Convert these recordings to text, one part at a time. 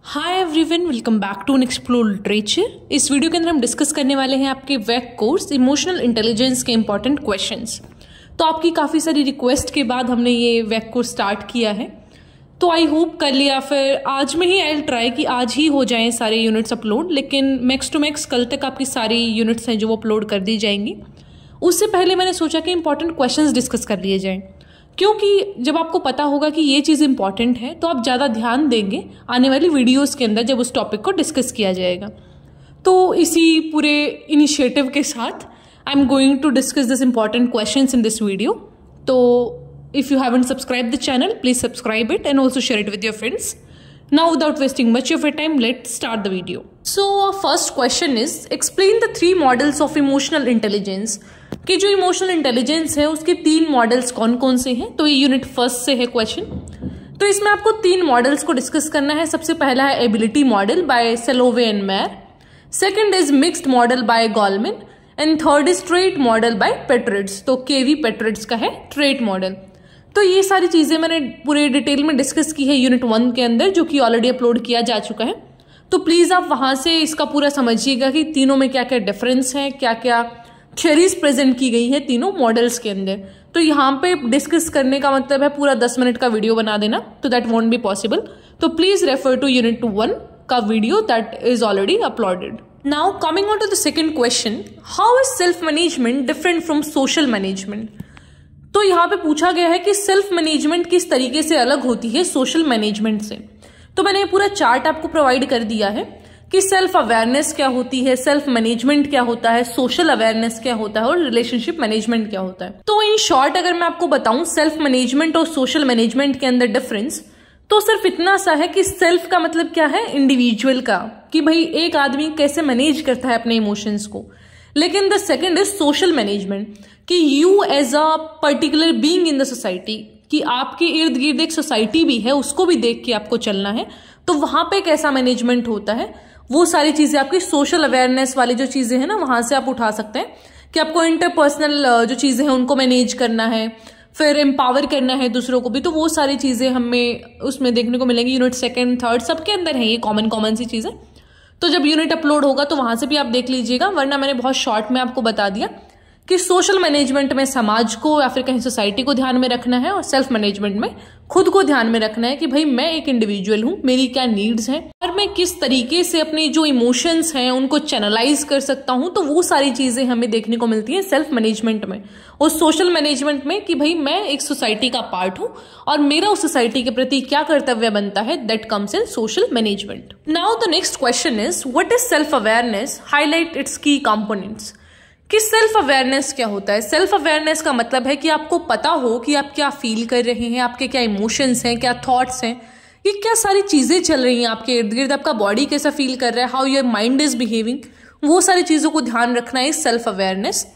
Hi everyone, welcome back to explore literature. इस video के अंदर हम डिस्कस करने वाले हैं आपके वेक कोर्स इमोशनल इंटेलिजेंस के इंपॉर्टेंट क्वेश्चंस। तो आपकी काफ़ी सारी रिक्वेस्ट के बाद हमने ये वेक कोर्स स्टार्ट किया है, तो आई होप कर लिया फिर आज में ही आई ट्राई कि आज ही हो जाएं सारे यूनिट्स अपलोड, लेकिन मैक्स टू मैक्स कल तक आपकी सारी यूनिट्स हैं जो वो अपलोड कर दी जाएंगी। उससे पहले मैंने सोचा कि इंपॉर्टेंट क्वेश्चंस डिस्कस कर लिए जाएं, क्योंकि जब आपको पता होगा कि ये चीज़ इंपॉर्टेंट है तो आप ज़्यादा ध्यान देंगे आने वाली वीडियोस के अंदर जब उस टॉपिक को डिस्कस किया जाएगा। तो इसी पूरे इनिशिएटिव के साथ I am going to discuss this important questions in this video. तो if you haven't subscribe the channel, please subscribe it and also share it with your friends. Now without wasting much of your time, let's start the video. So our first question is explain the three models of emotional intelligence. कि जो emotional intelligence है उसके तीन models कौन कौन से हैं। तो ये यूनिट फर्स्ट से है क्वेश्चन। तो इसमें आपको तीन मॉडल्स को डिस्कस करना है। सबसे पहला है ability model by Salovey and Mayer, second is mixed model by Goleman and third is trait model by Petrides. तो केवी पेट्रिड्स का है ट्रेट मॉडल। तो ये सारी चीज़ें मैंने पूरे डिटेल में डिस्कस की है यूनिट 1 के अंदर, जो कि ऑलरेडी अपलोड किया जा चुका है। तो प्लीज़ आप वहाँ से इसका पूरा समझिएगा कि तीनों में क्या क्या डिफरेंस है, क्या क्या थ्योरीज प्रेजेंट की गई है तीनों मॉडल्स के अंदर। तो यहाँ पे डिस्कस करने का मतलब है पूरा 10 मिनट का वीडियो बना देना, तो दैट वोंट बी पॉसिबल। तो प्लीज़ रेफर टू यूनिट 1 का video that is already uploaded. Now coming on to the second question, how is self management different from social management. तो यहाँ पे पूछा गया है कि सेल्फ मैनेजमेंट किस तरीके से अलग होती है सोशल मैनेजमेंट से। तो मैंने ये पूरा चार्ट आपको प्रोवाइड कर दिया है कि सेल्फ अवेयरनेस क्या होती है, सेल्फ मैनेजमेंट क्या होता है, सोशल अवेयरनेस क्या होता है और रिलेशनशिप मैनेजमेंट क्या होता है। तो इन शॉर्ट अगर मैं आपको बताऊं सेल्फ मैनेजमेंट और सोशल मैनेजमेंट के अंदर डिफरेंस, तो सिर्फ इतना सा है कि सेल्फ का मतलब क्या है, इंडिविजुअल का, कि भाई एक आदमी कैसे मैनेज करता है अपने इमोशंस को। लेकिन the second is social management, कि you as a particular being in the society, कि आपके इर्द गिर्द एक सोसाइटी भी है, उसको भी देख के आपको चलना है। तो वहां पे कैसा मैनेजमेंट होता है, वो सारी चीजें आपकी सोशल अवेयरनेस वाली जो चीजें हैं ना, वहां से आप उठा सकते हैं कि आपको इंटरपर्सनल जो चीजें हैं उनको मैनेज करना है, फिर एम्पावर करना है दूसरों को भी। तो वो सारी चीजें हमें उसमें देखने को मिलेंगी। यूनिट सेकेंड थर्ड सबके अंदर है ये कॉमन सी चीजें। तो जब यूनिट अपलोड होगा तो वहां से भी आप देख लीजिएगा, वरना मैंने बहुत शॉर्ट में आपको बता दिया कि सोशल मैनेजमेंट में समाज को या फिर कहीं सोसाइटी को ध्यान में रखना है, और सेल्फ मैनेजमेंट में खुद को ध्यान में रखना है कि भाई मैं एक इंडिविजुअल हूं, मेरी क्या नीड्स हैं और मैं किस तरीके से अपनी जो इमोशंस हैं उनको चैनलाइज कर सकता हूं। तो वो सारी चीजें हमें देखने को मिलती हैं सेल्फ मैनेजमेंट में। और सोशल मैनेजमेंट में कि भाई मैं एक सोसाइटी का पार्ट हूं और मेरा उस सोसाइटी के प्रति क्या कर्तव्य बनता है, that comes in social management. Now the next question is what is self awareness, highlight it's की कंपोनेंट्स। कि सेल्फ अवेयरनेस क्या होता है। सेल्फ अवेयरनेस का मतलब है कि आपको पता हो कि आप क्या फील कर रहे हैं, आपके क्या इमोशंस हैं, क्या थॉट्स हैं, ये क्या सारी चीजें चल रही हैं आपके इर्द गिर्द, आपका बॉडी कैसा फील कर रहा है, how your mind is behaving, वो सारी चीजों को ध्यान रखना है सेल्फ अवेयरनेस।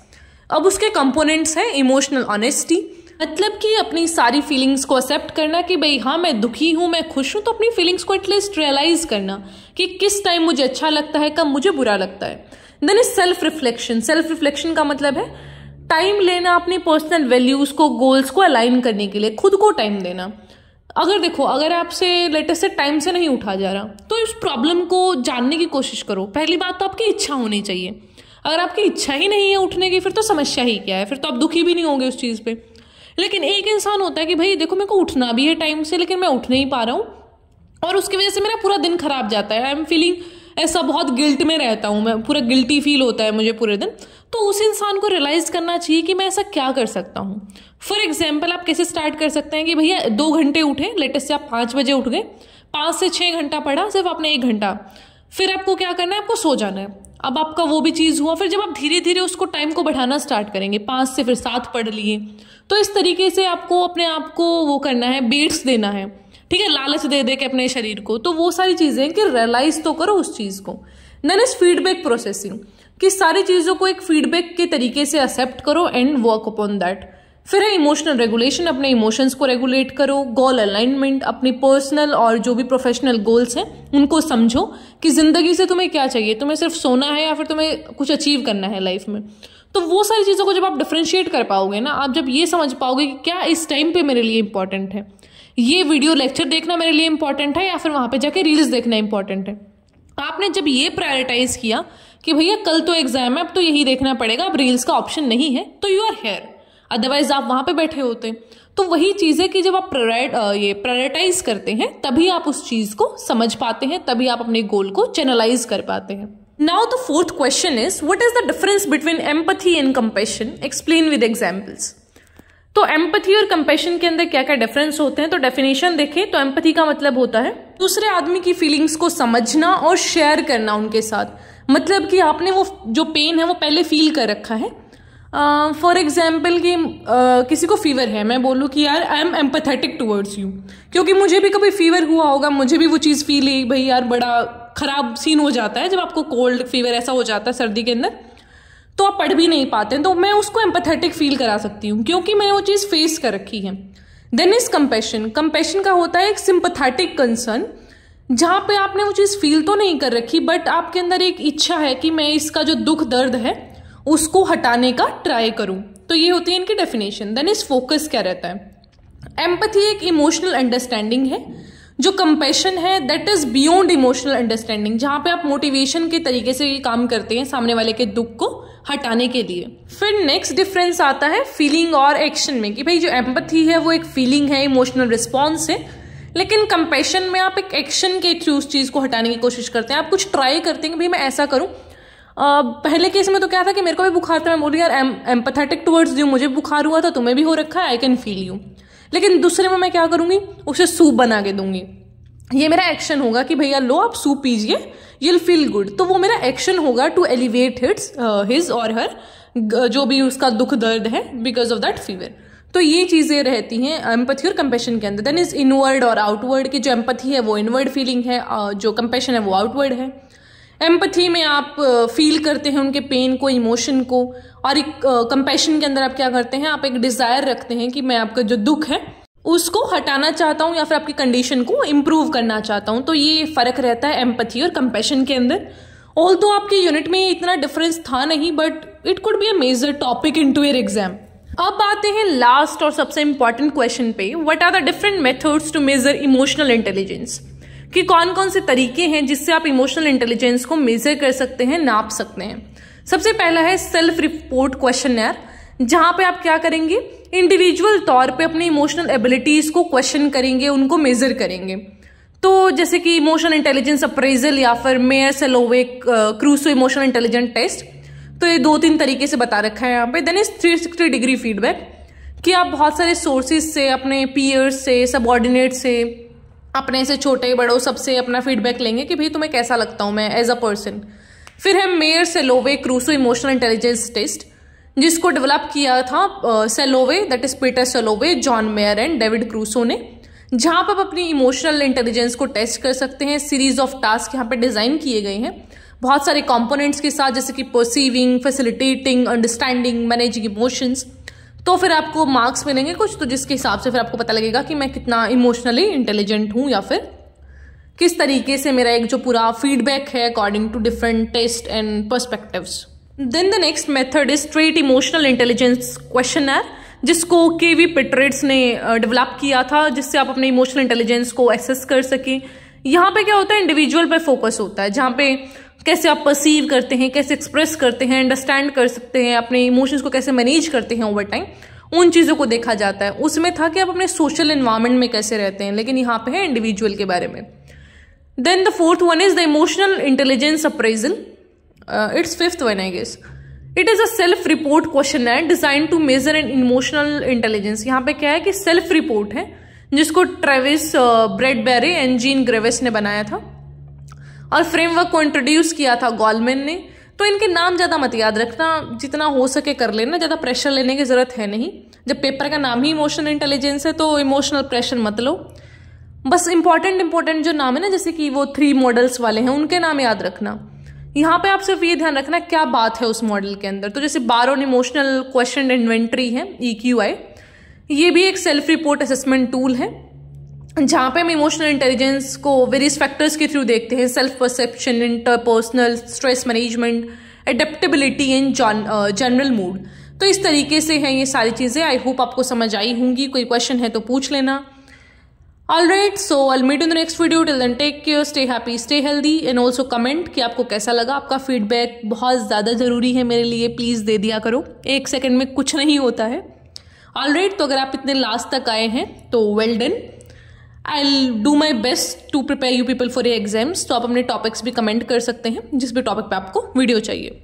अब उसके कंपोनेंट्स हैं इमोशनल ऑनेस्टी, मतलब कि अपनी सारी फीलिंग्स को एक्सेप्ट करना कि भाई हाँ मैं दुखी हूं, मैं खुश हूं, तो अपनी फीलिंग्स को एटलीस्ट रियलाइज करना कि किस टाइम मुझे अच्छा लगता है, कब मुझे बुरा लगता है। Then is self reflection. Self reflection का मतलब है टाइम लेना अपनी पर्सनल वैल्यूज को, गोल्स को अलाइन करने के लिए, खुद को टाइम देना। अगर देखो, अगर आपसे लेटेस्ट से टाइम से नहीं उठा जा रहा तो इस प्रॉब्लम को जानने की कोशिश करो। पहली बात तो आपकी इच्छा होनी चाहिए। अगर आपकी इच्छा ही नहीं है उठने की, फिर तो समस्या ही क्या है, फिर तो आप दुखी भी नहीं होंगे उस चीज़ पे। लेकिन एक इंसान होता है कि भाई देखो मेरे को उठना भी है टाइम से, लेकिन मैं उठ नहीं पा रहा हूँ और उसकी वजह से मेरा पूरा दिन खराब जाता है, आई एम फीलिंग ऐसा, बहुत गिल्ट में रहता हूँ मैं, पूरा गिल्टी फील होता है मुझे पूरे दिन। तो उस इंसान को रियलाइज करना चाहिए कि मैं ऐसा क्या कर सकता हूँ। फॉर एग्जाम्पल आप कैसे स्टार्ट कर सकते हैं कि भैया 2 घंटे उठे, लेटेस्ट से आप 5 बजे उठ गए, 5 से 6 घंटा पढ़ा सिर्फ आपने 1 घंटा, फिर आपको क्या करना है, आपको सो जाना है। अब आपका वो भी चीज़ हुआ। फिर जब आप धीरे धीरे उसको टाइम को बढ़ाना स्टार्ट करेंगे, 5 से फिर 7 पढ़ लिए, तो इस तरीके से आपको अपने आप को वो करना है, बेट्स देना है, ठीक है, लालच दे दे के अपने शरीर को। तो वो सारी चीजें कि रियलाइज तो करो उस चीज को। देन इज फीडबैक प्रोसेसिंग, कि सारी चीजों को एक फीडबैक के तरीके से एक्सेप्ट करो एंड वर्क अपॉन दैट। फिर है इमोशनल रेगुलेशन, अपने इमोशंस को रेगुलेट करो। गोल अलाइनमेंट, अपनी पर्सनल और जो भी प्रोफेशनल गोल्स हैं उनको समझो कि जिंदगी से तुम्हें क्या चाहिए, तुम्हें सिर्फ सोना है या फिर तुम्हें कुछ अचीव करना है लाइफ में। तो वो सारी चीज़ों को जब आप डिफ्रेंशिएट कर पाओगे ना, आप जब ये समझ पाओगे कि क्या इस टाइम पे मेरे लिए इंपॉर्टेंट है, ये वीडियो लेक्चर देखना मेरे लिए इंपॉर्टेंट है या फिर वहां पे जाके रील्स देखना इंपॉर्टेंट है। आपने जब ये प्रायोरिटाइज किया कि भैया कल तो एग्जाम है, अब तो यही देखना पड़ेगा, अब रील्स का ऑप्शन नहीं है, तो यू आर हेयर, अदरवाइज आप वहां पे बैठे होते। तो वही चीज है कि जब आप प्रायोरिटाइज करते हैं तभी आप उस चीज को समझ पाते हैं, तभी आप अपने गोल को चैनलाइज कर पाते हैं। Now the fourth question is what is the difference between empathy and compassion, explain with examples. तो एम्पैथी और कंपैशन के अंदर क्या क्या डिफरेंस होते हैं, तो डेफिनेशन देखें तो एम्पैथी का मतलब होता है दूसरे आदमी की फीलिंग्स को समझना और शेयर करना उनके साथ। मतलब कि आपने वो जो पेन है वो पहले फील कर रखा है। फॉर एग्जाम्पल कि किसी को फीवर है, मैं बोलूँ कि यार I am empathetic towards you, क्योंकि मुझे भी कभी फीवर हुआ होगा, मुझे भी वो चीज़ फील है भाई यार बड़ा खराब सीन हो जाता है जब आपको कोल्ड फीवर ऐसा हो जाता है सर्दी के अंदर, तो आप पढ़ भी नहीं पाते, तो मैं उसको एम्पैथेटिक फील करा सकती हूँ क्योंकि मैंने वो चीज़ फेस कर रखी है। देन इज कंपैशन, कंपैशन का होता है एक सिंपैथेटिक कंसर्न, जहाँ पे आपने वो चीज़ फील तो नहीं कर रखी बट आपके अंदर एक इच्छा है कि मैं इसका जो दुख दर्द है उसको हटाने का ट्राई करूं। तो ये होती है इनकी डेफिनेशन। देन इस फोकस क्या रहता है, एम्पैथी एक इमोशनल अंडरस्टैंडिंग है, जो कंपैशन है that is beyond emotional understanding, जहां पे आप मोटिवेशन के तरीके से ये काम करते हैं सामने वाले के दुख को हटाने के लिए। फिर नेक्स्ट डिफरेंस आता है फीलिंग और एक्शन में, कि भाई जो एम्पैथी है वो एक फीलिंग है, इमोशनल रिस्पॉन्स है, लेकिन कंपैशन में आप एक एक्शन के थ्रू उस चीज को हटाने की कोशिश करते हैं, आप कुछ ट्राई करते हैं कि भाई मैं ऐसा करूं। पहले केस में तो क्या था कि मेरे को भी बुखार था, मैं बोली यार एम्पैथेटिक टुवर्ड्स यू, मुझे बुखार हुआ था, तुम्हें भी हो रखा है, आई कैन फील यू। लेकिन दूसरे में मैं क्या करूंगी, उसे सूप बना के दूंगी, ये मेरा एक्शन होगा कि भैया लो आप सूप पीजिए, यू विल फील गुड। तो वो मेरा एक्शन होगा टू एलिवेट हिज और हर जो भी उसका दुख दर्द है बिकॉज ऑफ दैट फीवर। तो ये चीजें रहती हैं एम्पैथी और कंपैशन के अंदर। देन इज इनवर्ड और आउटवर्ड, की जो एम्पैथी है वो इनवर्ड फीलिंग है, जो कंपैशन है वो आउटवर्ड है। एम्पैथी में आप फील करते हैं उनके पेन को, इमोशन को, और एक कंपैशन के अंदर आप क्या करते हैं, आप एक डिजायर रखते हैं कि मैं आपका जो दुख है उसको हटाना चाहता हूं या फिर आपकी कंडीशन को इम्प्रूव करना चाहता हूं। तो ये फर्क रहता है एम्पैथी और कंपैशन के अंदर। ऑल्दो आपके यूनिट में इतना डिफरेंस था नहीं, but it could be a major topic into your exam. अब आते हैं लास्ट और सबसे इंपॉर्टेंट क्वेश्चन पे, what are the different methods to measure emotional intelligence, कि कौन कौन से तरीके हैं जिससे आप इमोशनल इंटेलिजेंस को मेजर कर सकते हैं, नाप सकते हैं। सबसे पहला है सेल्फ रिपोर्ट क्वेश्चनर, जहां पे आप क्या करेंगे, इंडिविजुअल तौर पे अपनी इमोशनल एबिलिटीज को क्वेश्चन करेंगे, उनको मेजर करेंगे। तो जैसे कि इमोशनल इंटेलिजेंस अप्रेजल या फिर Mayer Salovey Caruso emotional intelligence test, तो ये 2-3 तरीके से बता रखा है यहाँ पे। देन इज 360 डिग्री फीडबैक, कि आप बहुत सारे सोर्सेज से, अपने पीयर्स से, सबऑर्डिनेट से, अपने से छोटे बड़ों सबसे अपना फीडबैक लेंगे कि भाई तुम्हें कैसा लगता हूं मैं एज अ पर्सन। फिर है Mayer Salovey Caruso emotional intelligence test, जिसको डेवलप किया था Salovey, that is Peter Salovey, John Mayer and David Caruso ने, जहां पर आप अपनी इमोशनल इंटेलिजेंस को टेस्ट कर सकते हैं। सीरीज ऑफ टास्क यहाँ पे डिजाइन किए गए हैं बहुत सारे कंपोनेंट्स के साथ, जैसे कि perceiving, facilitating, understanding, managing emotions. तो फिर आपको मार्क्स मिलेंगे कुछ, तो जिसके हिसाब से फिर आपको पता लगेगा कि मैं कितना इमोशनली इंटेलिजेंट हूं या फिर किस तरीके से मेरा एक जो पूरा फीडबैक है according to different test and perspectives. Then the next method is trait emotional intelligence questionnaire, जिसको केवी पिटरेट्स ने डेवलप किया था, जिससे आप अपने इमोशनल इंटेलिजेंस को एक्सेस कर सकें। यहाँ पे क्या होता है, इंडिविजुअल पे फोकस होता है, जहाँ पे कैसे आप परसीव करते हैं, कैसे एक्सप्रेस करते हैं, अंडरस्टैंड कर सकते हैं, अपने इमोशंस को कैसे मैनेज करते हैं ओवर टाइम, उन चीज़ों को देखा जाता है। उसमें था कि आप अपने सोशल एनवायरनमेंट में कैसे रहते हैं, लेकिन यहाँ पे है इंडिविजुअल के बारे में। Then the fourth one is the emotional intelligence appraisal, it's fifth one I guess. It is a self report questionnaire designed to measure an emotional intelligence. यहाँ पे क्या है कि सेल्फ रिपोर्ट है, जिसको Travis Bradberry and Jean Greaves ने बनाया था, और फ्रेमवर्क को इंट्रोड्यूस किया था गॉलमैन ने। तो इनके नाम ज्यादा मत याद रखना, जितना हो सके कर लेना, ज्यादा प्रेशर लेने की जरूरत है नहीं। जब पेपर का नाम ही इमोशनल इंटेलिजेंस है तो इमोशनल प्रेशर मत लो, बस इंपॉर्टेंट जो नाम है ना, जैसे कि वो 3 मॉडल्स वाले हैं, उनके नाम याद रखना। यहाँ पे आप सिर्फ ये ध्यान रखना क्या बात है उस मॉडल के अंदर। तो जैसे बारोन इमोशनल क्वेश्चन इन्वेंट्री है, EQI, ये भी एक सेल्फ रिपोर्ट असेसमेंट टूल है, जहां पे हम इमोशनल इंटेलिजेंस को वेरियस फैक्टर्स के थ्रू देखते हैं, self perception, interpersonal, stress management, adaptability and general mood. तो इस तरीके से हैं ये सारी चीजें। आई होप आपको समझ आई होंगी। कोई क्वेश्चन है तो पूछ लेना। Alright, so I'll meet you in the next video. Till then, take care, stay happy, stay healthy, and also comment कि आपको कैसा लगा. आपका फीडबैक बहुत ज़्यादा ज़रूरी है मेरे लिए, प्लीज़ दे दिया करो. 1 सेकंड में कुछ नहीं होता है. Alright, तो अगर आप इतने लास्ट तक आए हैं तो well done. I'll do my best to prepare you people for your exams. तो आप अपने टॉपिक्स भी कमेंट कर सकते हैं जिस भी टॉपिक पे आपको वीडियो चाहिए.